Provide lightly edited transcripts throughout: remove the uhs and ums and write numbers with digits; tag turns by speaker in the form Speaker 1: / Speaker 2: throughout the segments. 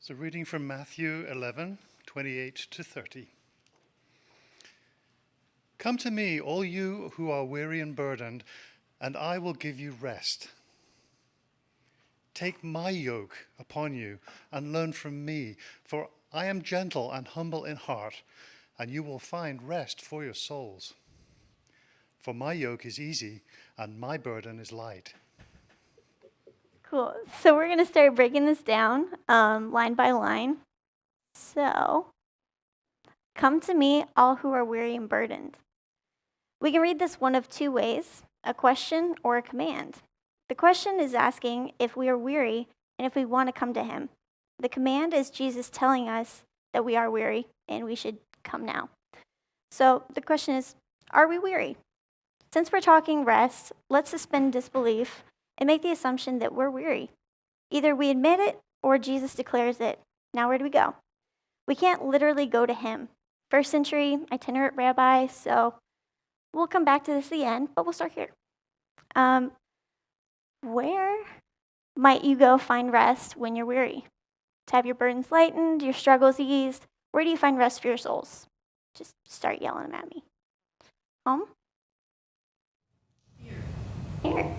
Speaker 1: So reading from Matthew 11:28 to 30. Come to me, all you who are weary and burdened, and I will give you rest. Take my yoke upon you and learn from me, for I am gentle and humble in heart, and you will find rest for your souls. For my yoke is easy and my burden is light.
Speaker 2: Cool. So we're going to start breaking this down line by line. So, come to me, all who are weary and burdened. We can read this one of two ways, a question or a command. The question is asking if we are weary and if we want to come to him. The command is Jesus telling us that we are weary and we should come now. So the question is, are we weary? Since we're talking rest, let's suspend disbelief and make the assumption that we're weary. Either we admit it or Jesus declares it. Now where do we go? We can't literally go to him. First century itinerant rabbi, so we'll come back to this at the end, but we'll start here. Where might you go find rest when you're weary? To have your burdens lightened, your struggles eased? Where do you find rest for your souls? Just start yelling them at me. Home? Here.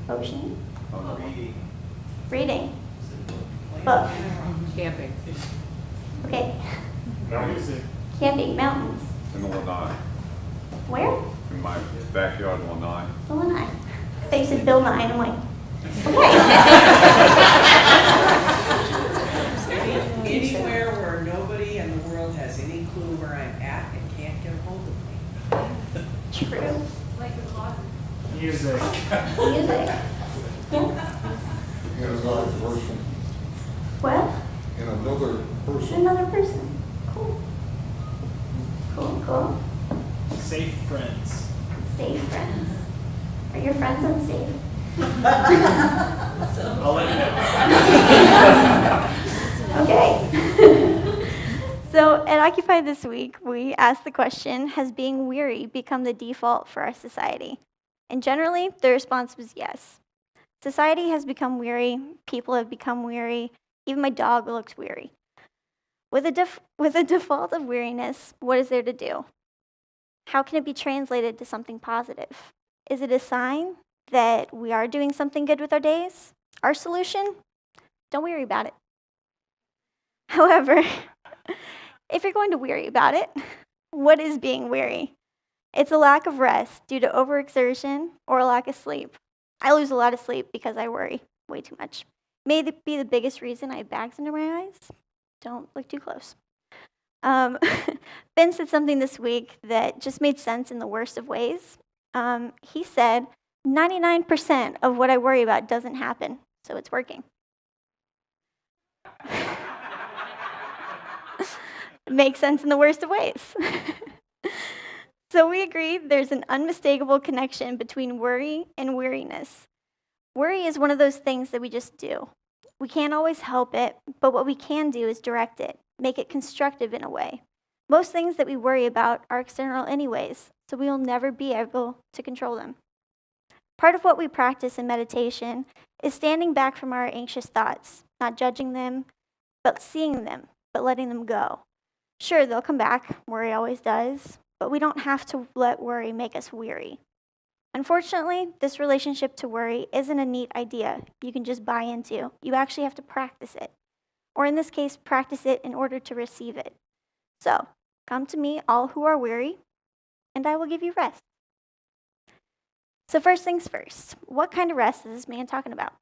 Speaker 2: Ocean. Reading. Book.
Speaker 3: Camping.
Speaker 2: Okay.
Speaker 4: Mountains.
Speaker 2: Camping. Mountains.
Speaker 4: In the Lanai.
Speaker 2: Where?
Speaker 4: In my backyard in Lanai.
Speaker 2: Illinois. I thought you said Bill Nye, and I'm like, okay.
Speaker 3: Anywhere where nobody in the world has any clue where I'm at and can't get a hold of me.
Speaker 2: True.
Speaker 5: Like the closet.
Speaker 6: Music.
Speaker 2: Music. Yeah.
Speaker 7: In another person.
Speaker 2: What?
Speaker 7: In another person.
Speaker 2: Another person. Cool. Cool.
Speaker 6: Safe friends.
Speaker 2: Safe friends. Are your friends unsafe?
Speaker 6: I'll let you know.
Speaker 2: Okay. So at Occupy this week, we asked the question, has being weary become the default for our society? And generally, the response was yes. Society has become weary. People have become weary. Even my dog looks weary. With a default of weariness, what is there to do? How can it be translated to something positive? Is it a sign that we are doing something good with our days? Our solution? Don't worry about it. However, if you're going to worry about it, what is being weary? It's a lack of rest due to overexertion or a lack of sleep. I lose a lot of sleep because I worry way too much. May be the biggest reason I have bags under my eyes. Don't look too close. Ben said something this week that just made sense in the worst of ways. He said, 99% of what I worry about doesn't happen, so it's working. Makes sense in the worst of ways. So we agree there's an unmistakable connection between worry and weariness. Worry is one of those things that we just do. We can't always help it, but what we can do is direct it, make it constructive in a way. Most things that we worry about are external anyways, so we will never be able to control them. Part of what we practice in meditation is standing back from our anxious thoughts, not judging them, but seeing them, but letting them go. Sure, they'll come back, worry always does, but we don't have to let worry make us weary. Unfortunately, this relationship to worry isn't a neat idea you can just buy into. You actually have to practice it. Or in this case, practice it in order to receive it. So, come to me, all who are weary, and I will give you rest. So first things first, what kind of rest is this man talking about?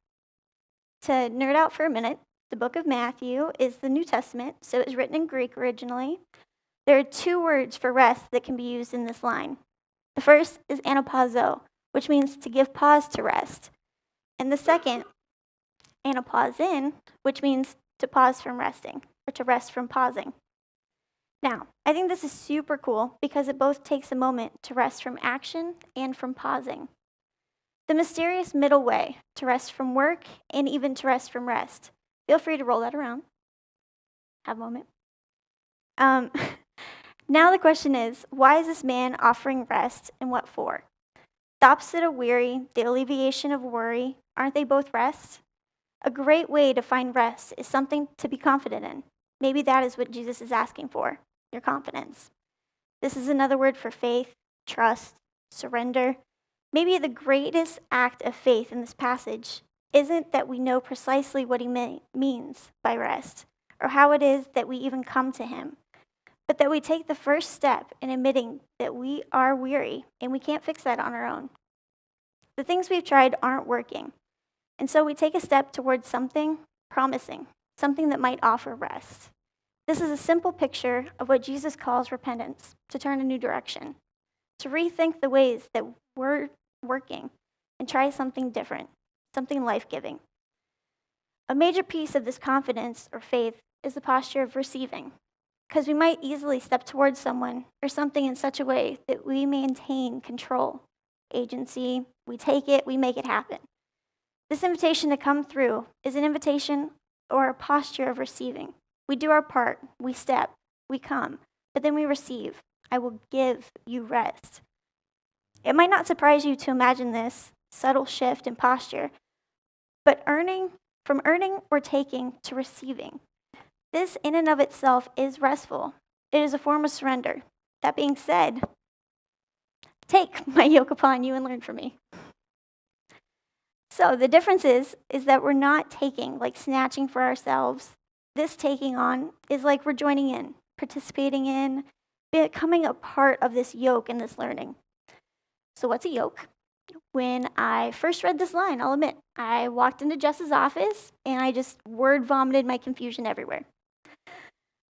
Speaker 2: To nerd out for a minute, the book of Matthew is the New Testament, so it was written in Greek originally. There are two words for rest that can be used in this line. The first is anapauzo, which means to give pause to rest. And the second, anapauzin, which means to pause from resting, or to rest from pausing. Now, I think this is super cool because it both takes a moment to rest from action and from pausing. The mysterious middle way to rest from work and even to rest from rest. Feel free to roll that around. Have a moment. Now the question is, why is this man offering rest and what for? The opposite of weary, the alleviation of worry, aren't they both rest? A great way to find rest is something to be confident in. Maybe that is what Jesus is asking for, your confidence. This is another word for faith, trust, surrender. Maybe the greatest act of faith in this passage isn't that we know precisely what he means by rest, or how it is that we even come to him, but that we take the first step in admitting that we are weary and we can't fix that on our own. The things we've tried aren't working, and so we take a step towards something promising, something that might offer rest. This is a simple picture of what Jesus calls repentance, to turn a new direction, to rethink the ways that we're working and try something different, something life-giving. A major piece of this confidence or faith is the posture of receiving, because we might easily step towards someone or something in such a way that we maintain control, agency, we take it, we make it happen. This invitation to come through is an invitation or a posture of receiving. We do our part, we step, we come, but then we receive. I will give you rest. It might not surprise you to imagine this subtle shift in posture, but from earning or taking to receiving, this in and of itself is restful. It is a form of surrender. That being said, take my yoke upon you and learn from me. So the difference is that we're not taking, like snatching for ourselves. This taking on is like we're joining in, participating in, becoming a part of this yoke and this learning. So what's a yoke? When I first read this line, I'll admit, I walked into Jess's office and I just word vomited my confusion everywhere.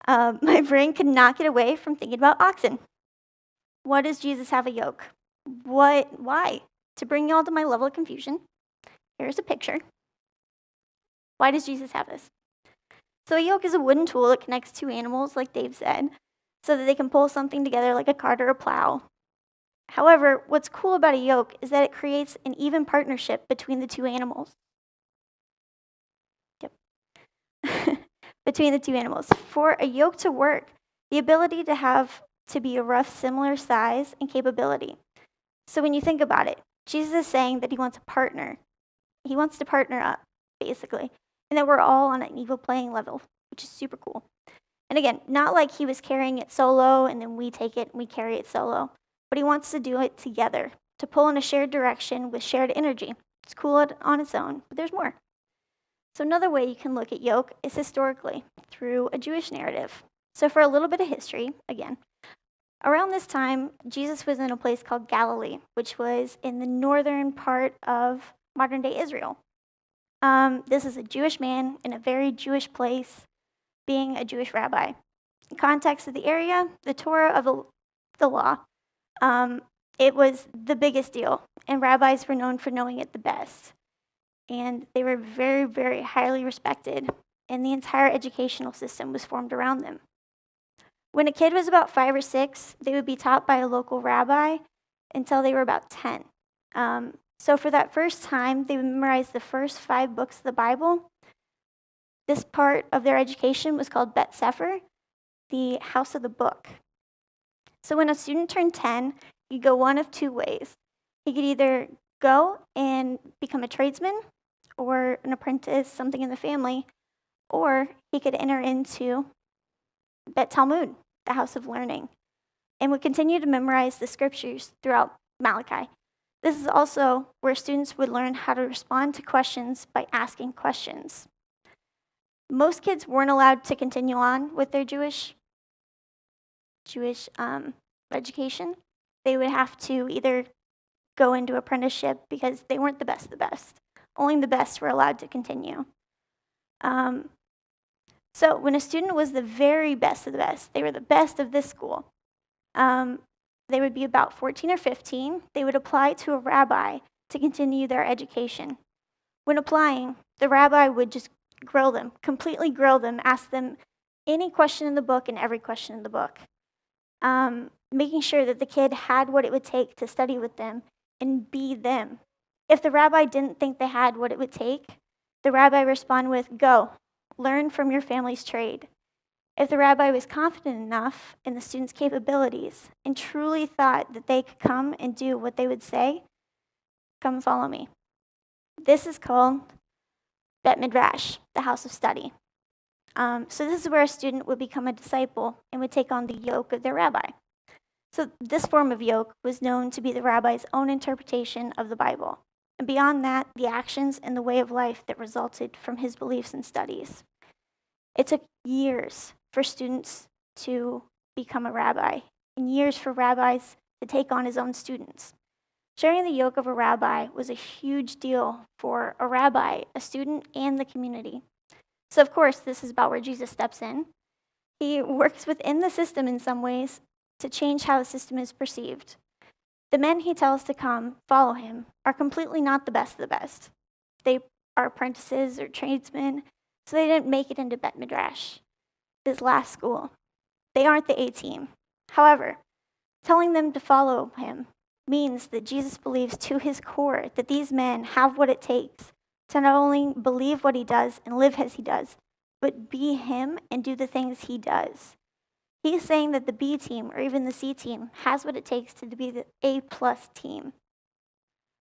Speaker 2: My brain could not get away from thinking about oxen. What does Jesus have a yoke? Why? To bring y'all to my level of confusion, here's a picture. Why does Jesus have this? So a yoke is a wooden tool that connects two animals, like Dave said, so that they can pull something together like a cart or a plow. However, what's cool about a yoke is that it creates an even partnership between the two animals. Between the two animals. For a yoke to work, the ability to have to be a rough similar size and capability. So when you think about it, Jesus is saying that he wants a partner. He wants to partner up, basically, and that we're all on an equal playing level, which is super cool. And again, not like he was carrying it solo and then we take it and we carry it solo, but he wants to do it together, to pull in a shared direction with shared energy. It's cool on its own, but there's more. So another way you can look at yoke is historically, through a Jewish narrative. So for a little bit of history, again, around this time, Jesus was in a place called Galilee, which was in the northern part of modern-day Israel. This is a Jewish man in a very Jewish place, being a Jewish rabbi. In context of the area, the Torah of the law, it was the biggest deal, and rabbis were known for knowing it the best. And they were very, very highly respected, and the entire educational system was formed around them. When a kid was about 5 or 6, they would be taught by a local rabbi until they were about 10. So for that first time, they would memorize the first 5 books of the Bible. This part of their education was called Bet Sefer, the house of the book. So when a student turned 10, he could go one of 2 ways. He could either go and become a tradesman or an apprentice, something in the family, or he could enter into Bet Talmud, the house of learning, and would continue to memorize the scriptures throughout Malachi. This is also where students would learn how to respond to questions by asking questions. Most kids weren't allowed to continue on with their Jewish education. They would have to either go into apprenticeship because they weren't the best of the best. Only the best were allowed to continue. So when a student was the very best of the best, they were the best of this school, they would be about 14 or 15. They would apply to a rabbi to continue their education. When applying, the rabbi would just grill them, completely grill them, ask them any question in the book and every question in the book, making sure that the kid had what it would take to study with them and be them. If the rabbi didn't think they had what it would take, the rabbi would respond with, "Go, learn from your family's trade." If the rabbi was confident enough in the student's capabilities and truly thought that they could come and do what they would say, "Come follow me." This is called Bet Midrash, the house of study. So this is where a student would become a disciple and would take on the yoke of their rabbi. So this form of yoke was known to be the rabbi's own interpretation of the Bible, and beyond that, the actions and the way of life that resulted from his beliefs and studies. It took years for students to become a rabbi, and years for rabbis to take on his own students. Sharing the yoke of a rabbi was a huge deal for a rabbi, a student, and the community. So of course, this is about where Jesus steps in. He works within the system in some ways to change how the system is perceived. The men he tells to come follow him are completely not the best of the best. They are apprentices or tradesmen, so they didn't make it into Bet Midrash, this last school. They aren't the A team. However, telling them to follow him means that Jesus believes to his core that these men have what it takes to not only believe what he does and live as he does, but be him and do the things he does. He's saying that the B team or even the C team has what it takes to be the A+ team.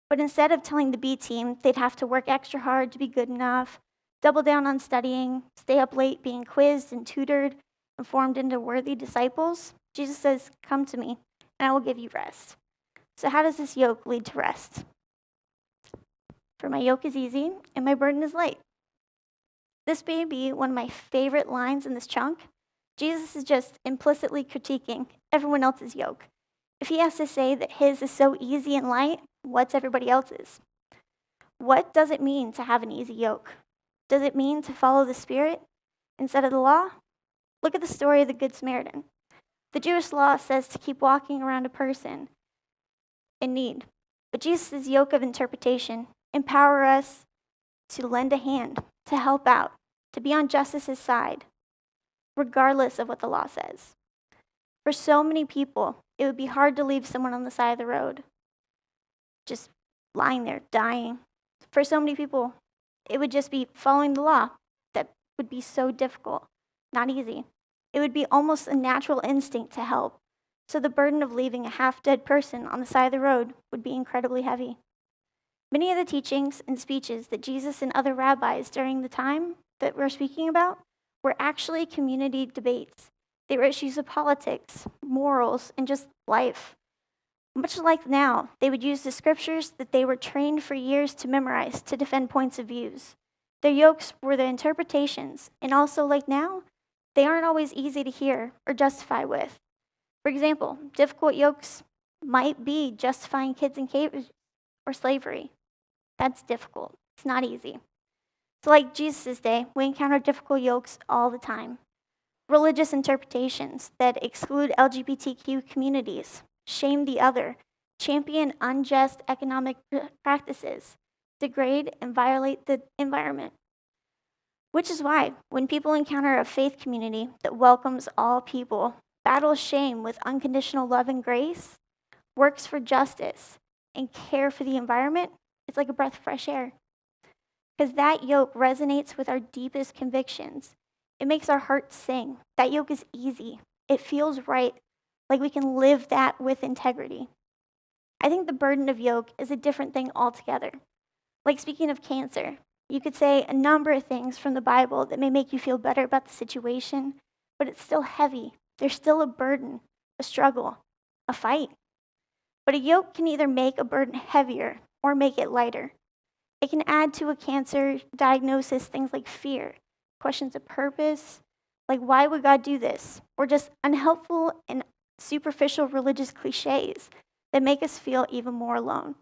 Speaker 2: But instead of telling the B team they'd have to work extra hard to be good enough, double down on studying, stay up late being quizzed and tutored and formed into worthy disciples, Jesus says, "Come to me, and I will give you rest." So how does this yoke lead to rest? "For my yoke is easy and my burden is light." This may be one of my favorite lines in this chunk. Jesus is just implicitly critiquing everyone else's yoke. If he has to say that his is so easy and light, what's everybody else's? What does it mean to have an easy yoke? Does it mean to follow the Spirit instead of the law? Look at the story of the Good Samaritan. The Jewish law says to keep walking around a person in need. But Jesus' yoke of interpretation empower us to lend a hand, to help out, to be on justice's side, regardless of what the law says. For so many people, it would be hard to leave someone on the side of the road, just lying there, dying. For so many people, it would just be following the law that would be so difficult, not easy. It would be almost a natural instinct to help. So the burden of leaving a half-dead person on the side of the road would be incredibly heavy. Many of the teachings and speeches that Jesus and other rabbis during the time that we're speaking about were actually community debates. They were issues of politics, morals, and just life. Much like now, they would use the scriptures that they were trained for years to memorize to defend points of views. Their yokes were the interpretations, and also like now, they aren't always easy to hear or justify with. For example, difficult yokes might be justifying kids in caves or slavery. That's difficult. It's not easy. So like Jesus' day, we encounter difficult yokes all the time. Religious interpretations that exclude LGBTQ communities, shame the other, champion unjust economic practices, degrade and violate the environment. Which is why when people encounter a faith community that welcomes all people, battles shame with unconditional love and grace, works for justice, and care for the environment, it's like a breath of fresh air. Because that yoke resonates with our deepest convictions. It makes our hearts sing. That yoke is easy. It feels right, like we can live that with integrity. I think the burden of yoke is a different thing altogether. Like speaking of cancer, you could say a number of things from the Bible that may make you feel better about the situation, but it's still heavy. There's still a burden, a struggle, a fight. But a yoke can either make a burden heavier or make it lighter. It can add to a cancer diagnosis things like fear, questions of purpose, like why would God do this? Or just unhelpful and superficial religious cliches that make us feel even more alone.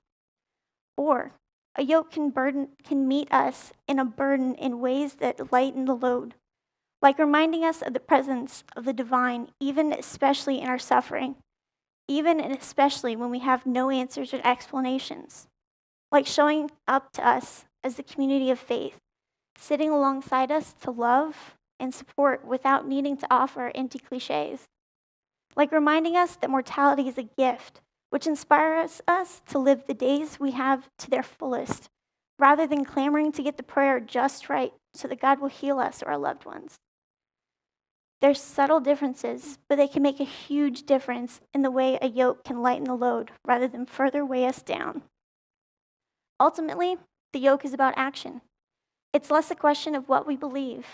Speaker 2: Or a yoke can meet us in a burden in ways that lighten the load, like reminding us of the presence of the divine, even especially in our suffering, even and especially when we have no answers or explanations, like showing up to us as the community of faith, sitting alongside us to love and support without needing to offer empty cliches, like reminding us that mortality is a gift, which inspires us to live the days we have to their fullest, rather than clamoring to get the prayer just right so that God will heal us or our loved ones. There's subtle differences, but they can make a huge difference in the way a yoke can lighten the load rather than further weigh us down. Ultimately, the yoke is about action. It's less a question of what we believe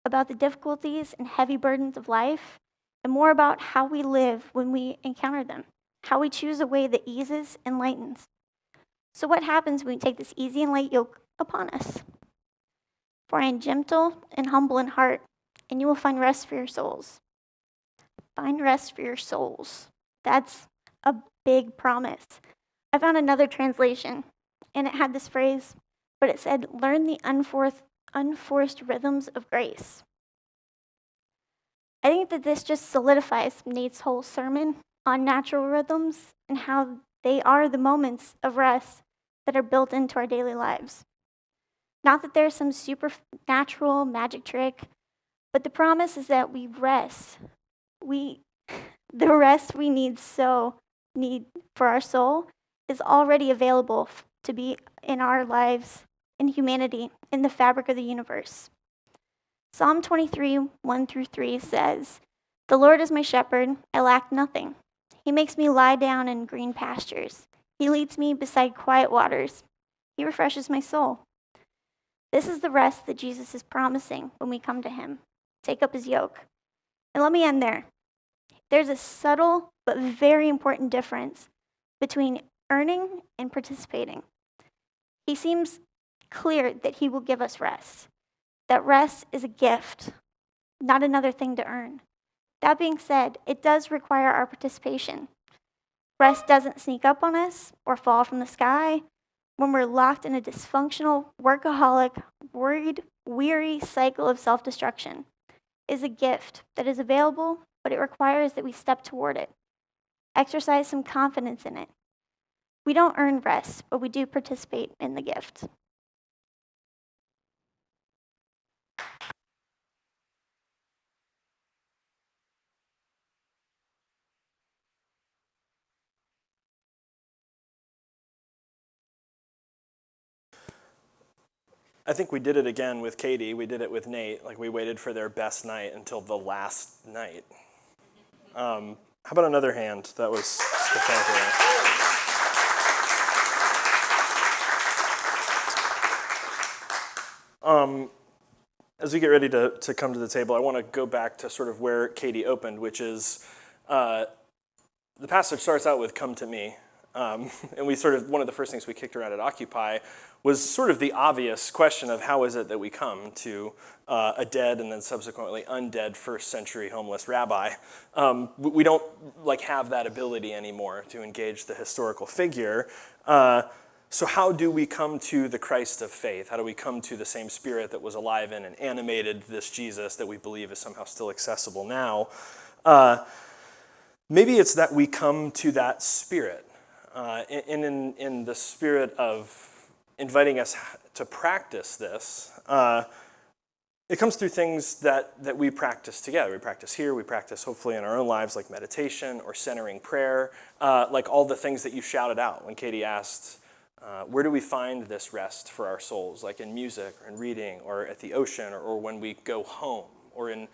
Speaker 2: about the difficulties and heavy burdens of life, and more about how we live when we encounter them, how we choose a way that eases and lightens. So what happens when we take this easy and light yoke upon us? For I am gentle and humble in heart, and you will find rest for your souls. Find rest for your souls. That's a big promise. I found another translation, and it had this phrase, but it said, learn the unforced rhythms of grace. I think that this just solidifies Nate's whole sermon on natural rhythms and how they are the moments of rest that are built into our daily lives. Not that there's some supernatural magic trick, but the promise is that we rest. The rest we need for our soul is already available to be in our lives, in humanity, in the fabric of the universe. Psalm 23, 1-3 says, the Lord is my shepherd, I lack nothing. He makes me lie down in green pastures. He leads me beside quiet waters. He refreshes my soul. This is the rest that Jesus is promising when we come to him. Take up his yoke. And let me end there. There's a subtle but very important difference between earning and participating. He seems clear that he will give us rest. That rest is a gift, not another thing to earn. That being said, it does require our participation. Rest doesn't sneak up on us or fall from the sky when we're locked in a dysfunctional, workaholic, worried, weary cycle of self-destruction. It is a gift that is available, but it requires that we step toward it. Exercise some confidence in it. We don't earn rest, but we do participate in the gift.
Speaker 5: I think we did it again with Katie. We did it with Nate. Like, we waited for their best night until the last night. How about another hand? That was spectacular. As we get ready to come to the table, I want to go back to sort of where Katie opened, which is the passage starts out with, come to me. And we sort of, one of the first things we kicked around at Occupy was sort of the obvious question of how is it that we come to a dead and then subsequently undead first century homeless rabbi. We don't have that ability anymore to engage the historical figure. So how do we come to the Christ of faith? How do we come to the same spirit that was alive in and animated this Jesus that we believe is somehow still accessible now? Maybe it's that we come to that spirit. In the spirit of inviting us to practice this, it comes through things that we practice together. We practice here, we practice hopefully in our own lives, like meditation or centering prayer, like all the things that you shouted out when Katie asked, where do we find this rest for our souls, like in music or in reading or at the ocean or when we go home or in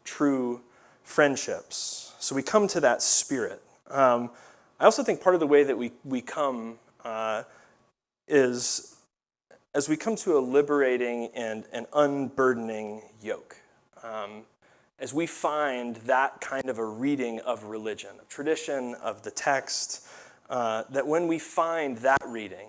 Speaker 5: true friendships. So we come to that spirit. I also think part of the way that we come is as we come to a liberating and an unburdening yoke. As we find that kind of a reading of religion, of tradition, of the text, that when we find that reading,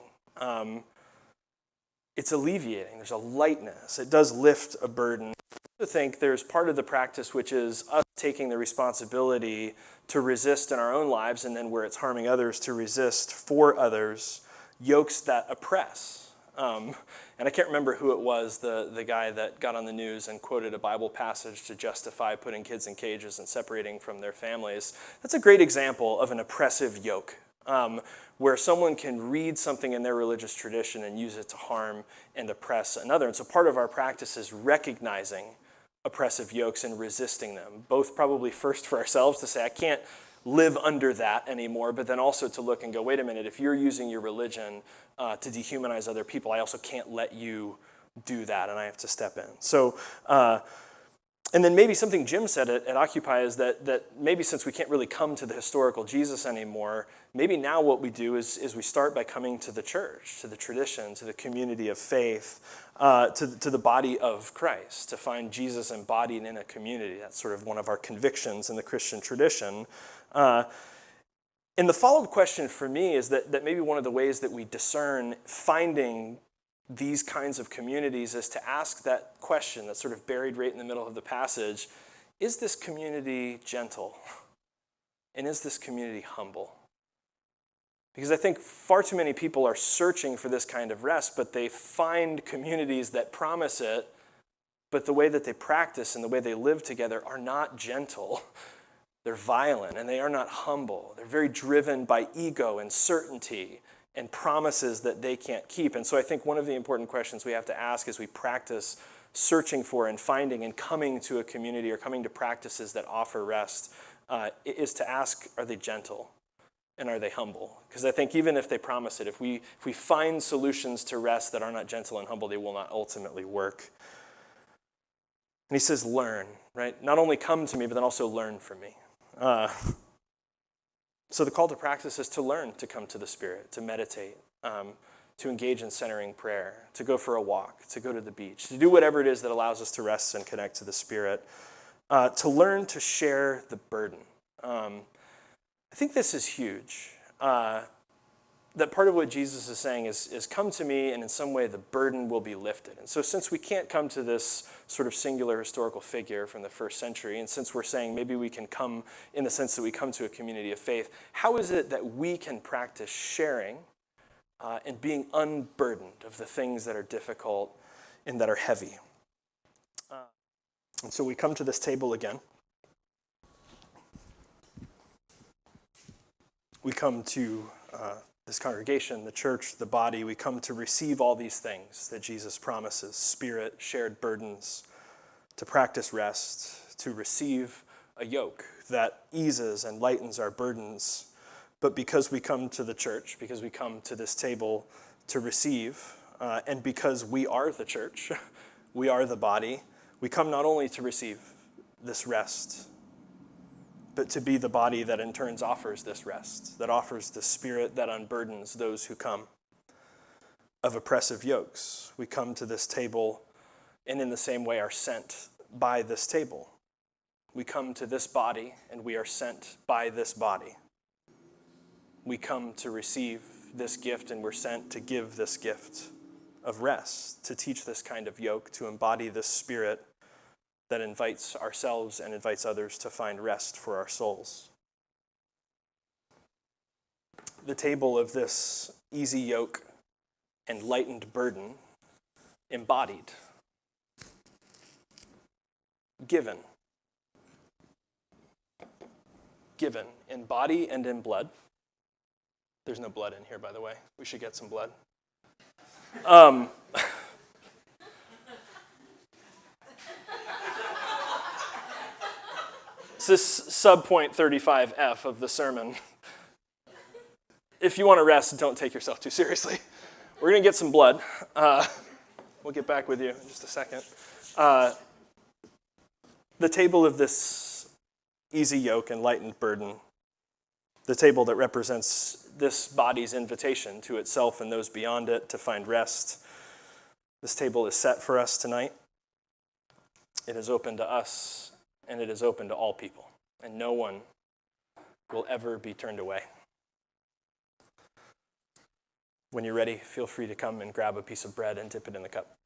Speaker 5: it's alleviating. There's a lightness. It does lift a burden. I think there's part of the practice which is us taking the responsibility to resist in our own lives, and then where it's harming others, to resist for others, yokes that oppress. And I can't remember who it was, the guy that got on the news and quoted a Bible passage to justify putting kids in cages and separating from their families. That's a great example of an oppressive yoke, where someone can read something in their religious tradition and use it to harm and oppress another. And so part of our practice is recognizing oppressive yokes and resisting them, both probably first for ourselves to say, I can't live under that anymore, but then also to look and go, wait a minute, if you're using your religion to dehumanize other people, I also can't let you do that, and I have to step in. So And then maybe something Jim said at Occupy is that maybe since we can't really come to the historical Jesus anymore, maybe now what we do is we start by coming to the church, to the tradition, to the community of faith, to the body of Christ, to find Jesus embodied in a community. That's sort of one of our convictions in the Christian tradition. And the follow-up question for me is that maybe one of the ways that we discern finding these kinds of communities is to ask that question that's sort of buried right in the middle of the passage. Is this community gentle? And is this community humble? Because I think far too many people are searching for this kind of rest, but they find communities that promise it, but the way that they practice and the way they live together are not gentle. They're violent, and they are not humble. They're very driven by ego and certainty and promises that they can't keep. And so I think one of the important questions we have to ask as we practice searching for and finding and coming to a community or coming to practices that offer rest is to ask, are they gentle and are they humble? Because I think even if they promise it, if we find solutions to rest that are not gentle and humble, they will not ultimately work. And he says, learn, right? Not only come to me, but then also learn from me. So the call to practice is to learn to come to the Spirit, to meditate, to engage in centering prayer, to go for a walk, to go to the beach, to do whatever it is that allows us to rest and connect to the Spirit, to learn to share the burden. I think this is huge. That part of what Jesus is saying is come to me, and in some way the burden will be lifted. And so since we can't come to this sort of singular historical figure from the first century, and since we're saying maybe we can come in the sense that we come to a community of faith, how is it that we can practice sharing and being unburdened of the things that are difficult and that are heavy? And so we come to this table again. We come to this congregation, the church, the body. We come to receive all these things that Jesus promises: Spirit, shared burdens, to practice rest, to receive a yoke that eases and lightens our burdens. But because we come to the church, because we come to this table to receive, and because we are the church, we are the body, we come not only to receive this rest, but to be the body that in turn offers this rest, that offers the Spirit that unburdens those who come of oppressive yokes. We come to this table and in the same way are sent by this table. We come to this body and we are sent by this body. We come to receive this gift and we're sent to give this gift of rest, to teach this kind of yoke, to embody this Spirit that invites ourselves and invites others to find rest for our souls. The table of this easy yoke and lightened burden, embodied, given in body and in blood. There's no blood in here, by the way. We should get some blood. This is sub-point 35F of the sermon. If you want to rest, don't take yourself too seriously. We're going to get some blood. We'll get back with you in just a second. The table of this easy yoke and lightened burden, the table that represents this body's invitation to itself and those beyond it to find rest. This table is set for us tonight. It is open to us. And it is open to all people, and no one will ever be turned away. When you're ready, feel free to come and grab a piece of bread and dip it in the cup.